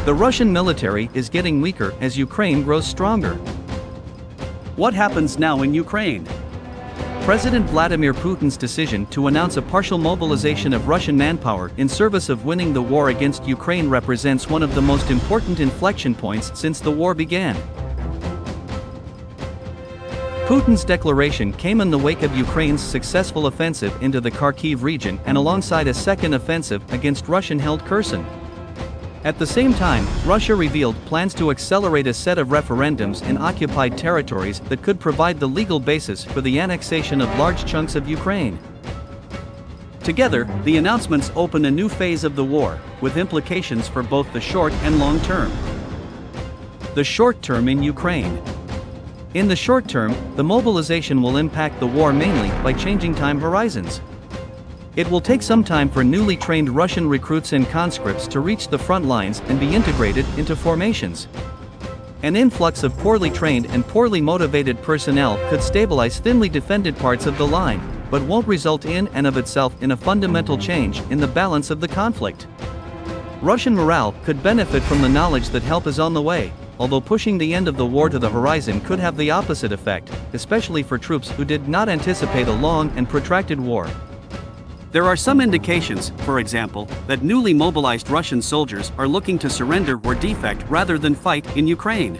The Russian military is getting weaker as Ukraine grows stronger. What happens now in Ukraine? President Vladimir Putin's decision to announce a partial mobilization of Russian manpower in service of winning the war against Ukraine represents one of the most important inflection points since the war began. Putin's declaration came in the wake of Ukraine's successful offensive into the Kharkiv region and alongside a second offensive against Russian-held Kherson. At the same time, Russia revealed plans to accelerate a set of referendums in occupied territories that could provide the legal basis for the annexation of large chunks of Ukraine. Together, the announcements open a new phase of the war, with implications for both the short and long term. The short term in Ukraine. In the short term, the mobilization will impact the war mainly by changing time horizons. It will take some time for newly trained Russian recruits and conscripts to reach the front lines and be integrated into formations. An influx of poorly trained and poorly motivated personnel could stabilize thinly defended parts of the line, but won't result in and of itself in a fundamental change in the balance of the conflict. Russian morale could benefit from the knowledge that help is on the way, although pushing the end of the war to the horizon could have the opposite effect, especially for troops who did not anticipate a long and protracted war. There are some indications, for example, that newly mobilized Russian soldiers are looking to surrender or defect rather than fight in Ukraine.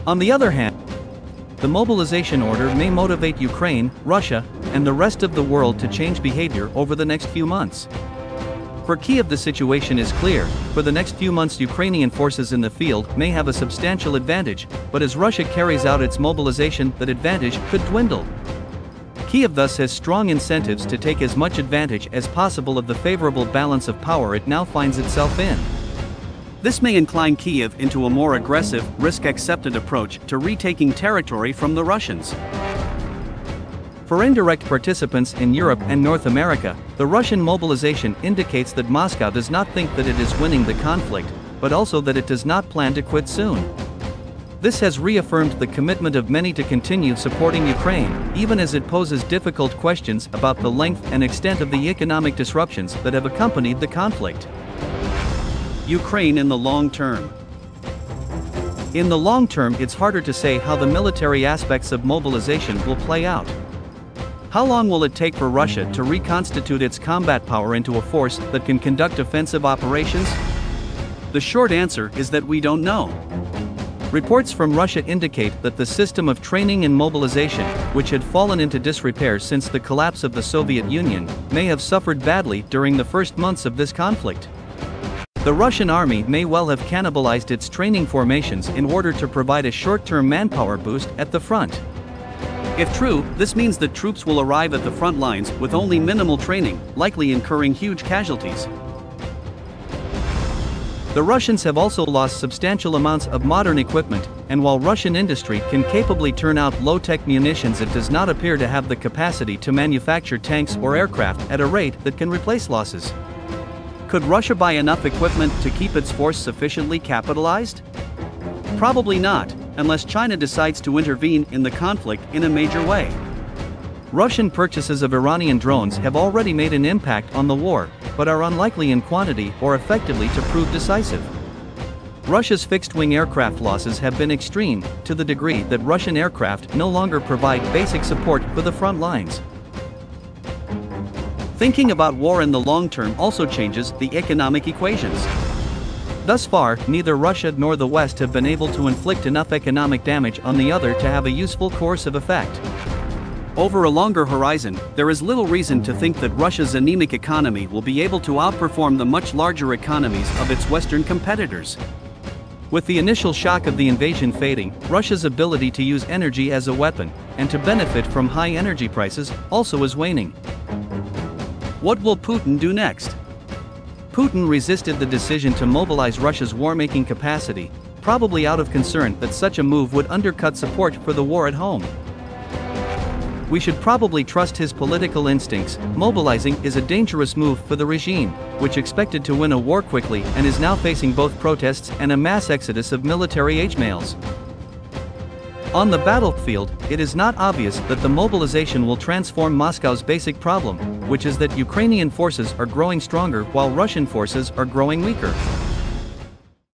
On the other hand, the mobilization order may motivate Ukraine, Russia, and the rest of the world to change behavior over the next few months. For Kyiv, the situation is clear. For the next few months, Ukrainian forces in the field may have a substantial advantage, but as Russia carries out its mobilization, that advantage could dwindle. Kyiv thus has strong incentives to take as much advantage as possible of the favorable balance of power it now finds itself in. This may incline Kyiv into a more aggressive, risk-accepted approach to retaking territory from the Russians. For indirect participants in Europe and North America, the Russian mobilization indicates that Moscow does not think that it is winning the conflict, but also that it does not plan to quit soon. This has reaffirmed the commitment of many to continue supporting Ukraine, even as it poses difficult questions about the length and extent of the economic disruptions that have accompanied the conflict. Ukraine in the long term. In the long term, it's harder to say how the military aspects of mobilization will play out. How long will it take for Russia to reconstitute its combat power into a force that can conduct offensive operations? The short answer is that we don't know. Reports from Russia indicate that the system of training and mobilization, which had fallen into disrepair since the collapse of the Soviet Union, may have suffered badly during the first months of this conflict. The Russian army may well have cannibalized its training formations in order to provide a short-term manpower boost at the front. If true, this means that troops will arrive at the front lines with only minimal training, likely incurring huge casualties. The Russians have also lost substantial amounts of modern equipment, and while Russian industry can capably turn out low-tech munitions, it does not appear to have the capacity to manufacture tanks or aircraft at a rate that can replace losses. Could Russia buy enough equipment to keep its force sufficiently capitalized? Probably not, unless China decides to intervene in the conflict in a major way. Russian purchases of Iranian drones have already made an impact on the war, but are unlikely in quantity or effectively to prove decisive. Russia's fixed-wing aircraft losses have been extreme, to the degree that Russian aircraft no longer provide basic support for the front lines. Thinking about war in the long term also changes the economic equations. Thus far, neither Russia nor the West have been able to inflict enough economic damage on the other to have a useful coercive effect. Over a longer horizon, there is little reason to think that Russia's anemic economy will be able to outperform the much larger economies of its Western competitors. With the initial shock of the invasion fading, Russia's ability to use energy as a weapon, and to benefit from high energy prices, also is waning. What will Putin do next? Putin resisted the decision to mobilize Russia's war-making capacity, probably out of concern that such a move would undercut support for the war at home. We should probably trust his political instincts. Mobilizing is a dangerous move for the regime, which expected to win a war quickly and is now facing both protests and a mass exodus of military-age males. On the battlefield, it is not obvious that the mobilization will transform Moscow's basic problem, which is that Ukrainian forces are growing stronger while Russian forces are growing weaker.